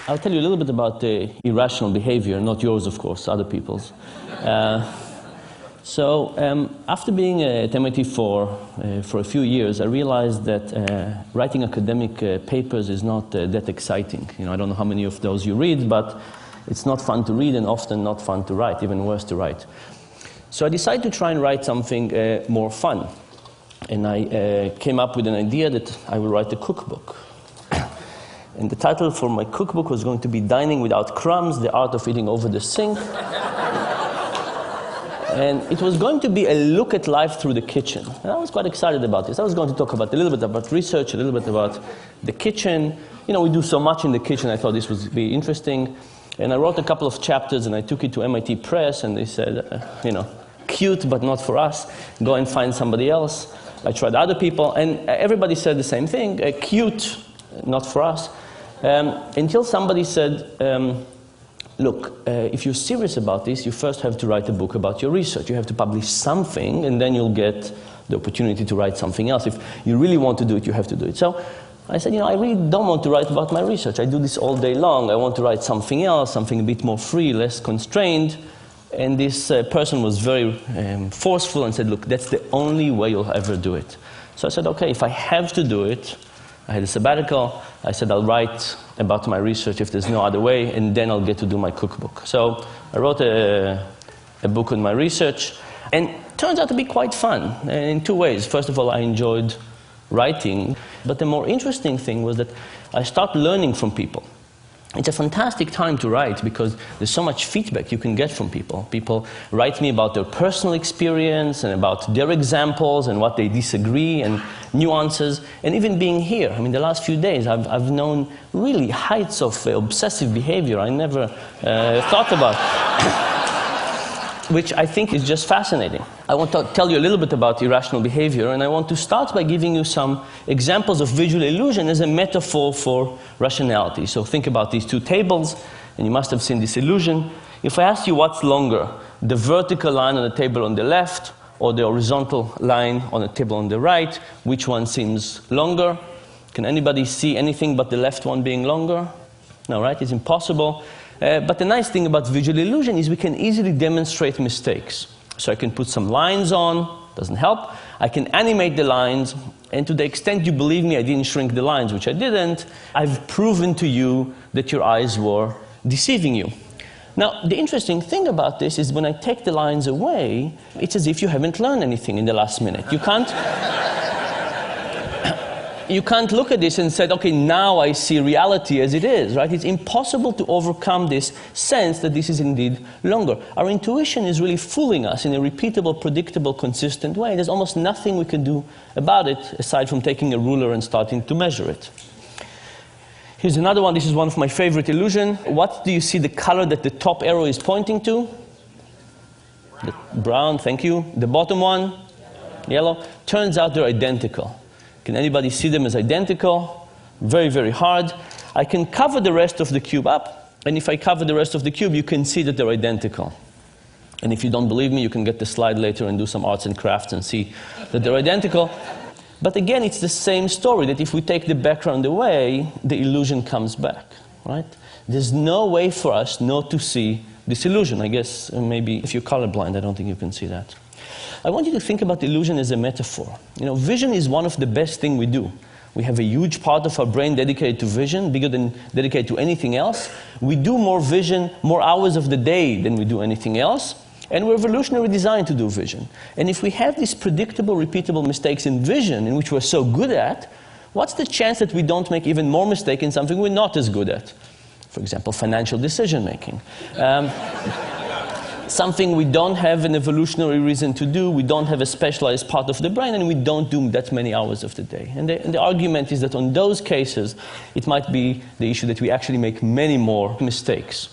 I'll tell you a little bit about irrational behavior, not yours, of course, other people's. After being at MIT for a few years, I realized that writing academic papers is not that exciting. You know, I don't know how many of those you read, but it's not fun to read and often not fun to write, even worse to write. So I decided to try and write something more fun. And I came up with an idea that I will write a cookbook. And the title for my cookbook was going to be Dining Without Crumbs, The Art of Eating Over the Sink. And it was going to be a look at life through the kitchen. And I was quite excited about this. I was going to talk about a little bit about research, a little bit about the kitchen. You know, we do so much in the kitchen, I thought this would be interesting. And I wrote a couple of chapters and I took it to MIT Press and they said, you know, cute but not for us, go and find somebody else. I tried other people and everybody said the same thing, cute, not for us. Until somebody said, look, if you're serious about this, you first have to write a book about your research. You have to publish something, and then you'll get the opportunity to write something else. If you really want to do it, you have to do it. So I said, you know, I really don't want to write about my research. I do this all day long. I want to write something else, something a bit more free, less constrained. And this person was very forceful and said, look, that's the only way you'll ever do it. So I said, okay, if I have to do it, I had a sabbatical. I said, I'll write about my research if there's no other way, and then I'll get to do my cookbook. So I wrote a book on my research, and it turns out to be quite fun in two ways. First of all, I enjoyed writing, but the more interesting thing was that I started learning from people. It's a fantastic time to write because there's so much feedback you can get from people. People write me about their personal experience and about their examples and what they disagree and nuances. And even being here, I mean, the last few days, I've known really heights of obsessive behavior I never thought about, which I think is just fascinating. I want to tell you a little bit about irrational behavior, and I want to start by giving you some examples of visual illusion as a metaphor for rationality. So think about these two tables, and you must have seen this illusion. If I ask you what's longer, the vertical line on the table on the left or the horizontal line on the table on the right, which one seems longer? Can anybody see anything but the left one being longer? No, right? It's impossible. But the nice thing about visual illusion is we can easily demonstrate mistakes. So I can put some lines on, doesn't help. I can animate the lines, and to the extent you believe me, I didn't shrink the lines, which I didn't. I've proven to you that your eyes were deceiving you. Now, the interesting thing about this is when I take the lines away, it's as if you haven't learned anything in the last minute. You can't look at this and say, okay, now I see reality as it is, right? It's impossible to overcome this sense that this is indeed longer. Our intuition is really fooling us in a repeatable, predictable, consistent way. There's almost nothing we can do about it aside from taking a ruler and starting to measure it. Here's another one. This is one of my favorite illusions. What do you see the color that the top arrow is pointing to? The brown, thank you. The bottom one? Yellow. Turns out they're identical. Can anybody see them as identical? Very, very hard. I can cover the rest of the cube up, and if I cover the rest of the cube, you can see that they're identical. And if you don't believe me, you can get the slide later and do some arts and crafts and see that they're identical. But again, it's the same story, that if we take the background away, the illusion comes back, right? There's no way for us not to see this illusion. I guess maybe if you're colorblind, I don't think you can see that. I want you to think about illusion as a metaphor. You know, vision is one of the best things we do. We have a huge part of our brain dedicated to vision, bigger than dedicated to anything else. We do more vision, more hours of the day than we do anything else. And we're evolutionarily designed to do vision. And if we have these predictable, repeatable mistakes in vision, in which we're so good at, what's the chance that we don't make even more mistakes in something we're not as good at? For example, financial decision making. Something we don't have an evolutionary reason to do, we don't have a specialized part of the brain, and we don't do that many hours of the day. And the argument is that on those cases, it might be the issue that we actually make many more mistakes.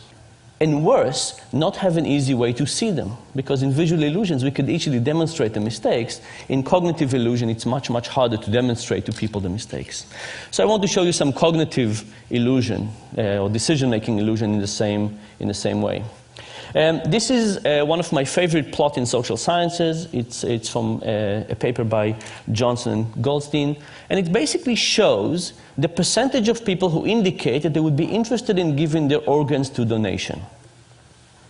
And worse, not have an easy way to see them. Because in visual illusions, we could easily demonstrate the mistakes. In cognitive illusion, it's much, much harder to demonstrate to people the mistakes. So I want to show you some cognitive illusion, or decision-making illusion in the same way. This is one of my favorite plots in social sciences. It's from a paper by Johnson and Goldstein. And it basically shows the percentage of people who indicate that they would be interested in giving their organs to donation.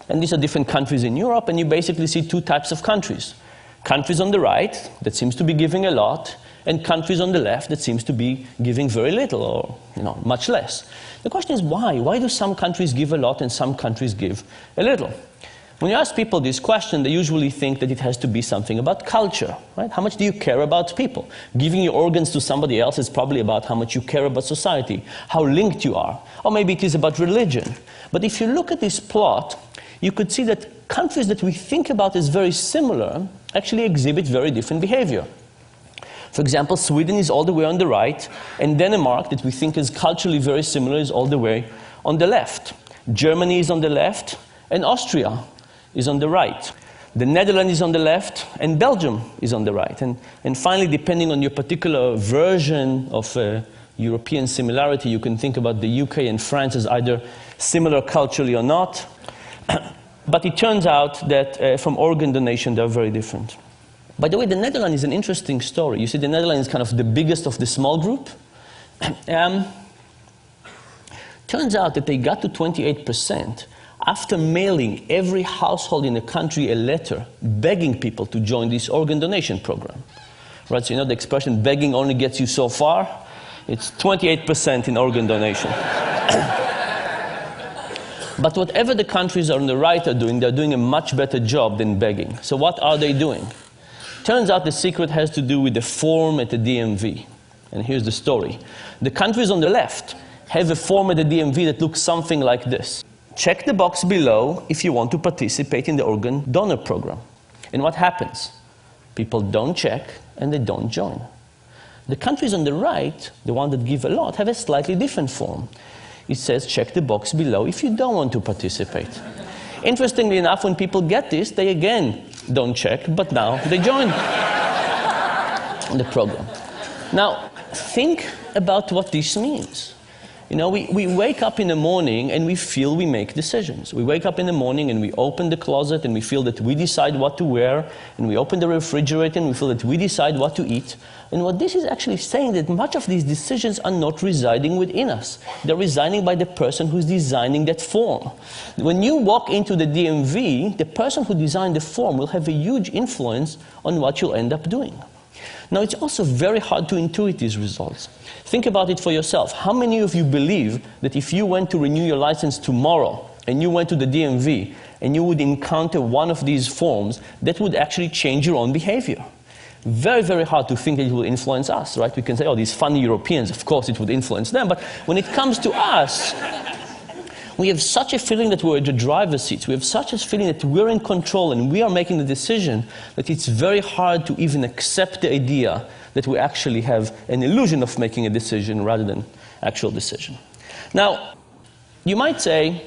And these are different countries in Europe, and you basically see two types of countries. Countries on the right that seems to be giving a lot, and countries on the left that seems to be giving very little or much less. The question is why? Why do some countries give a lot and some countries give a little? When you ask people this question, they usually think that it has to be something about culture, right? How much do you care about people? Giving your organs to somebody else is probably about how much you care about society, how linked you are. Or maybe it is about religion. But if you look at this plot, you could see that countries that we think about as very similar actually exhibit very different behavior. For example, Sweden is all the way on the right, and Denmark, that we think is culturally very similar, is all the way on the left. Germany is on the left, and Austria is on the right. The Netherlands is on the left, and Belgium is on the right. And finally, depending on your particular version of European similarity, you can think about the UK and France as either similar culturally or not. But it turns out that from organ donation, they're very different. By the way, the Netherlands is an interesting story. You see, the Netherlands is kind of the biggest of the small group. Turns out that they got to 28% after mailing every household in the country a letter begging people to join this organ donation program. Right, so you know the expression, begging only gets you so far? It's 28% in organ donation. But whatever the countries on the right are doing, they're doing a much better job than begging. So what are they doing? Turns out the secret has to do with the form at the DMV. And here's the story. The countries on the left have a form at the DMV that looks something like this. Check the box below if you want to participate in the organ donor program. And what happens? People don't check and they don't join. The countries on the right, the ones that give a lot, have a slightly different form. It says check the box below if you don't want to participate. Interestingly enough, when people get this, they again don't check, but now they join the program. Now, think about what this means. You know, we wake up in the morning and we feel we make decisions. We wake up in the morning and we open the closet and we feel that we decide what to wear, and we open the refrigerator and we feel that we decide what to eat. And what this is actually saying that much of these decisions are not residing within us. They're residing by the person who's designing that form. When you walk into the DMV, the person who designed the form will have a huge influence on what you'll end up doing. Now, it's also very hard to intuit these results. Think about it for yourself. How many of you believe that if you went to renew your license tomorrow and you went to the DMV and you would encounter one of these forms, that would actually change your own behavior? Very, very hard to think that it will influence us, right? We can say, oh, these funny Europeans, of course it would influence them. But when it comes to us, we have such a feeling that we're at the driver's seat. We have such a feeling that we're in control and we are making the decision that it's very hard to even accept the idea that we actually have an illusion of making a decision rather than actual decision. Now, you might say,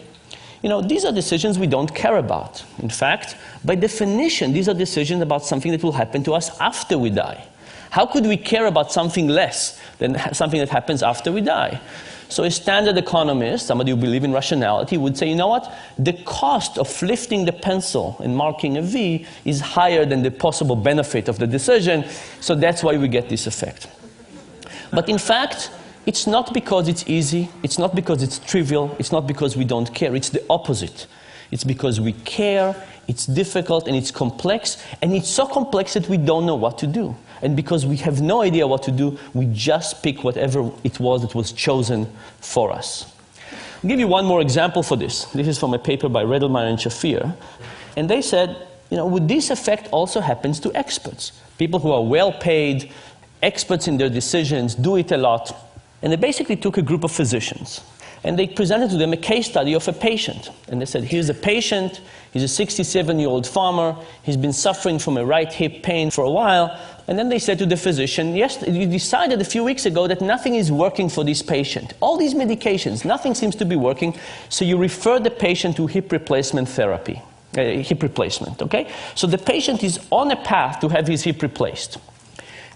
you know, these are decisions we don't care about. In fact, by definition, these are decisions about something that will happen to us after we die. How could we care about something less than something that happens after we die? So a standard economist, somebody who believes in rationality, would say, you know what? The cost of lifting the pencil and marking a V is higher than the possible benefit of the decision, so that's why we get this effect. But in fact, it's not because it's easy, it's not because it's trivial, it's not because we don't care, it's the opposite. It's because we care, it's difficult, and it's complex, and it's so complex that we don't know what to do. And because we have no idea what to do, we just pick whatever it was that was chosen for us. I'll give you one more example for this. This is from a paper by Redelmeier and Shafir. And they said, you know, would this effect also happens to experts? People who are well paid, experts in their decisions, do it a lot. And they basically took a group of physicians. And they presented to them a case study of a patient. And they said, here's a patient, he's a 67-year-old farmer, he's been suffering from a right hip pain for a while. And then they said to the physician, yes, you decided a few weeks ago that nothing is working for this patient. All these medications, nothing seems to be working, so you refer the patient to hip replacement therapy, hip replacement, okay? So the patient is on a path to have his hip replaced.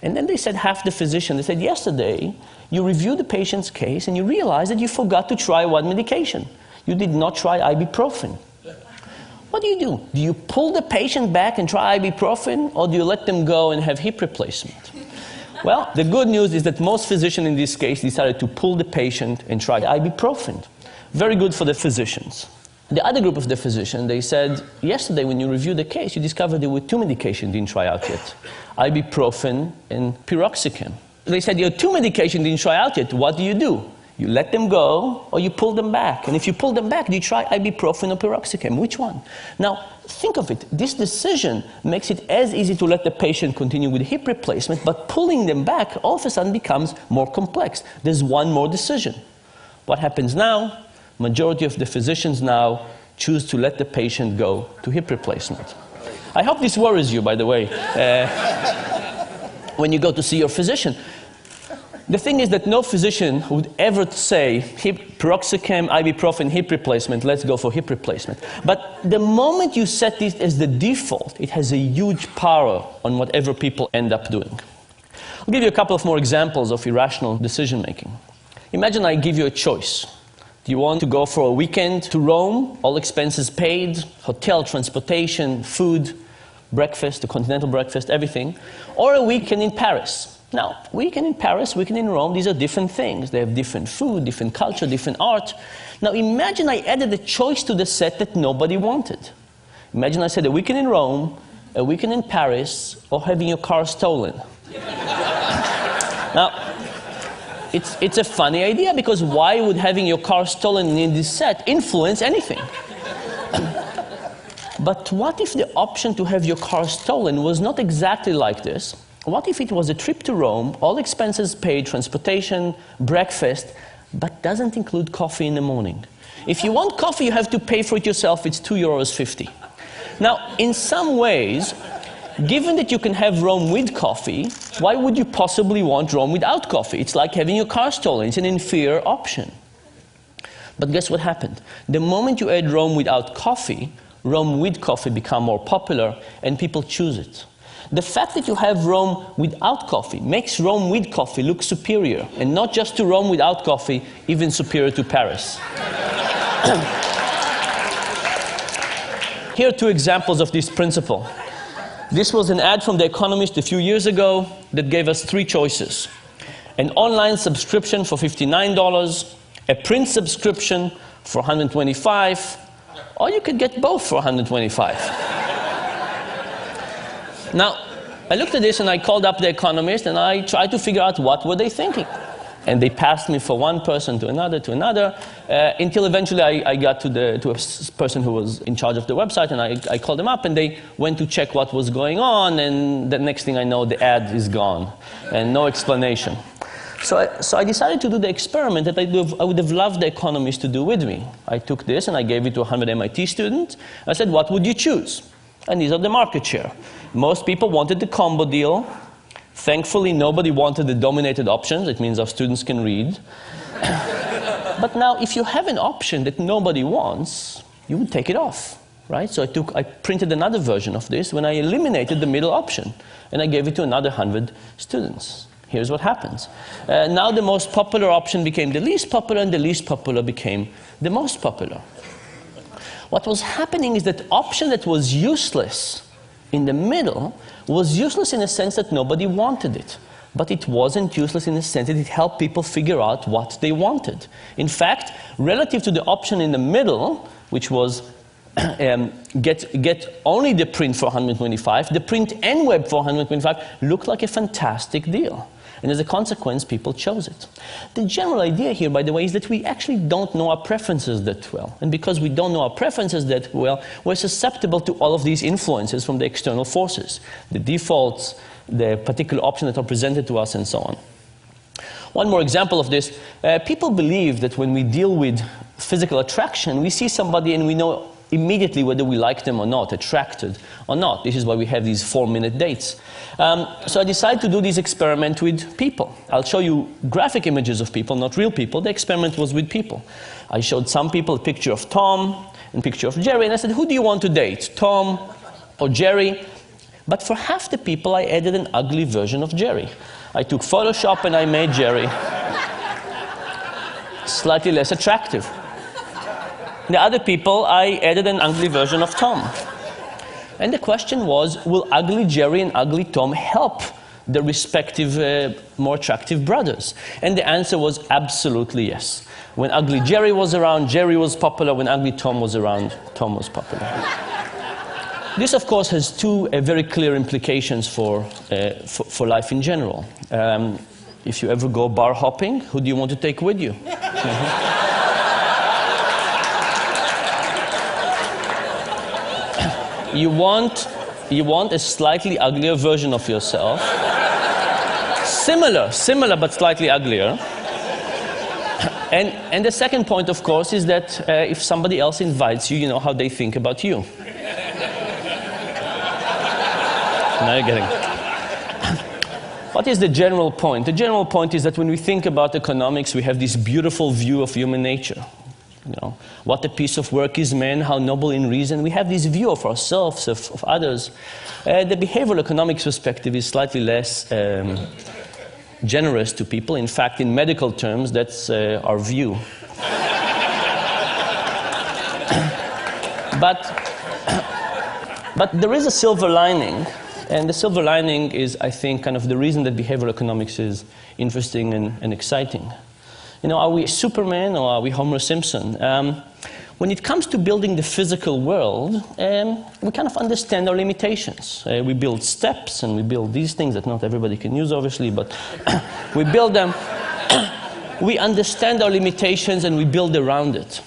And then they said, half the physician, they said, yesterday, you reviewed the patient's case and you realized that you forgot to try one medication. You did not try ibuprofen. what do? Do you pull the patient back and try ibuprofen, or do you let them go and have hip replacement? Well, the good news is that most physicians in this case decided to pull the patient and try ibuprofen. Very good for the physicians. The other group of the physicians, they said, yesterday when you reviewed the case, you discovered there were 2 medications didn't try out yet, ibuprofen and piroxicam. They said, your 2 medications didn't try out yet, what do? You let them go, or you pull them back. And if you pull them back, do you try ibuprofen or piroxicam? Which one? Now, think of it. This decision makes it as easy to let the patient continue with hip replacement, but pulling them back all of a sudden becomes more complex. There's one more decision. What happens now? Majority of the physicians now choose to let the patient go to hip replacement. I hope this worries you, by the way, when you go to see your physician. The thing is that no physician would ever say, piroxicam, ibuprofen, hip replacement, let's go for hip replacement. But the moment you set this as the default, it has a huge power on whatever people end up doing. I'll give you a couple of more examples of irrational decision making. Imagine I give you a choice. Do you want to go for a weekend to Rome, all expenses paid, hotel, transportation, food, breakfast, a continental breakfast, everything, or a weekend in Paris? Now, weekend in Paris, weekend in Rome, these are different things. They have different food, different culture, different art. Now, imagine I added a choice to the set that nobody wanted. Imagine I said a weekend in Rome, a weekend in Paris, or having your car stolen. Now, it's a funny idea, because why would having your car stolen in this set influence anything? But what if the option to have your car stolen was not exactly like this? What if it was a trip to Rome, all expenses paid, transportation, breakfast, but doesn't include coffee in the morning? If you want coffee, you have to pay for it yourself. It's €2.50. Now, in some ways, given that you can have Rome with coffee, why would you possibly want Rome without coffee? It's like having your car stolen. It's an inferior option. But guess what happened? The moment you add Rome without coffee, Rome with coffee become more popular, and people choose it. The fact that you have Rome without coffee makes Rome with coffee look superior, and not just to Rome without coffee, even superior to Paris. Here are 2 examples of this principle. This was an ad from The Economist a few years ago that gave us 3 choices. An online subscription for $59, a print subscription for $125, or you could get both for $125. Now, I looked at this and I called up The Economist and I tried to figure out what were they thinking. And they passed me for one person to another, until eventually I got to a person who was in charge of the website, and I called them up and they went to check what was going on, and the next thing I know, the ad is gone and no explanation. So I decided to do the experiment that I would have loved The Economist to do with me. I took this and I gave it to 100 MIT students. I said, what would you choose? And these are the market share. Most people wanted the combo deal. Thankfully, nobody wanted the dominated options. It means our students can read. But now, if you have an option that nobody wants, you would take it off, right? So I printed another version of this when I eliminated the middle option, and I gave it to another 100 students. Here's what happens. Now the most popular option became the least popular, and the least popular became the most popular. What was happening is that option that was useless in the middle was useless in the sense that nobody wanted it. But it wasn't useless in the sense that it helped people figure out what they wanted. In fact, relative to the option in the middle, which was get only the print for $125, the print and web for $125 looked like a fantastic deal. And as a consequence, people chose it. The general idea here, by the way, is that we actually don't know our preferences that well. And because we don't know our preferences that well, we're susceptible to all of these influences from the external forces, the defaults, the particular options that are presented to us, and so on. One more example of this. People believe that when we deal with physical attraction, we see somebody and we know immediately whether we like them or not, attracted or not. This is why we have these 4-minute dates. So I decided to do this experiment with people. I'll show you graphic images of people, not real people. The experiment was with people. I showed some people a picture of Tom and a picture of Jerry, and I said, who do you want to date, Tom or Jerry? But for half the people, I added an ugly version of Jerry. I took Photoshop and I made Jerry slightly less attractive. The other people, I added an ugly version of Tom. And the question was, will ugly Jerry and ugly Tom help the respective more attractive brothers? And the answer was absolutely yes. When ugly Jerry was around, Jerry was popular. When ugly Tom was around, Tom was popular. This, of course, has two very clear implications for life in general. If you ever go bar hopping, who do you want to take with you? You want a slightly uglier version of yourself. Similar, but slightly uglier. And the second point, of course, is that if somebody else invites you, you know how they think about you. Now you're getting it. What is the general point? The general point is that when we think about economics, we have this beautiful view of human nature. You know, what a piece of work is man, how noble in reason. We have this view of ourselves, of others. The behavioral economics perspective is slightly less generous to people. In fact, in medical terms, that's our view. But there is a silver lining. And the silver lining is, I think, kind of the reason that behavioral economics is interesting and exciting. You know, are we Superman or are we Homer Simpson? When it comes to building the physical world, we kind of understand our limitations. We build steps and we build these things that not everybody can use, obviously, but we build them. We understand our limitations and we build around it.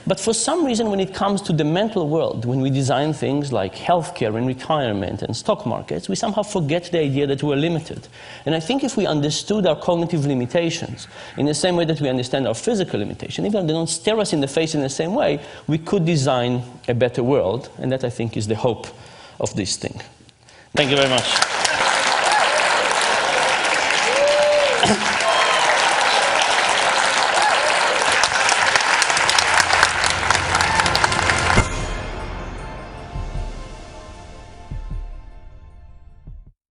But for some reason, when it comes to the mental world, when we design things like healthcare and retirement and stock markets, we somehow forget the idea that we're limited. And I think if we understood our cognitive limitations in the same way that we understand our physical limitations, even if they don't stare us in the face in the same way, we could design a better world. And that, I think, is the hope of this thing. Thank you very much.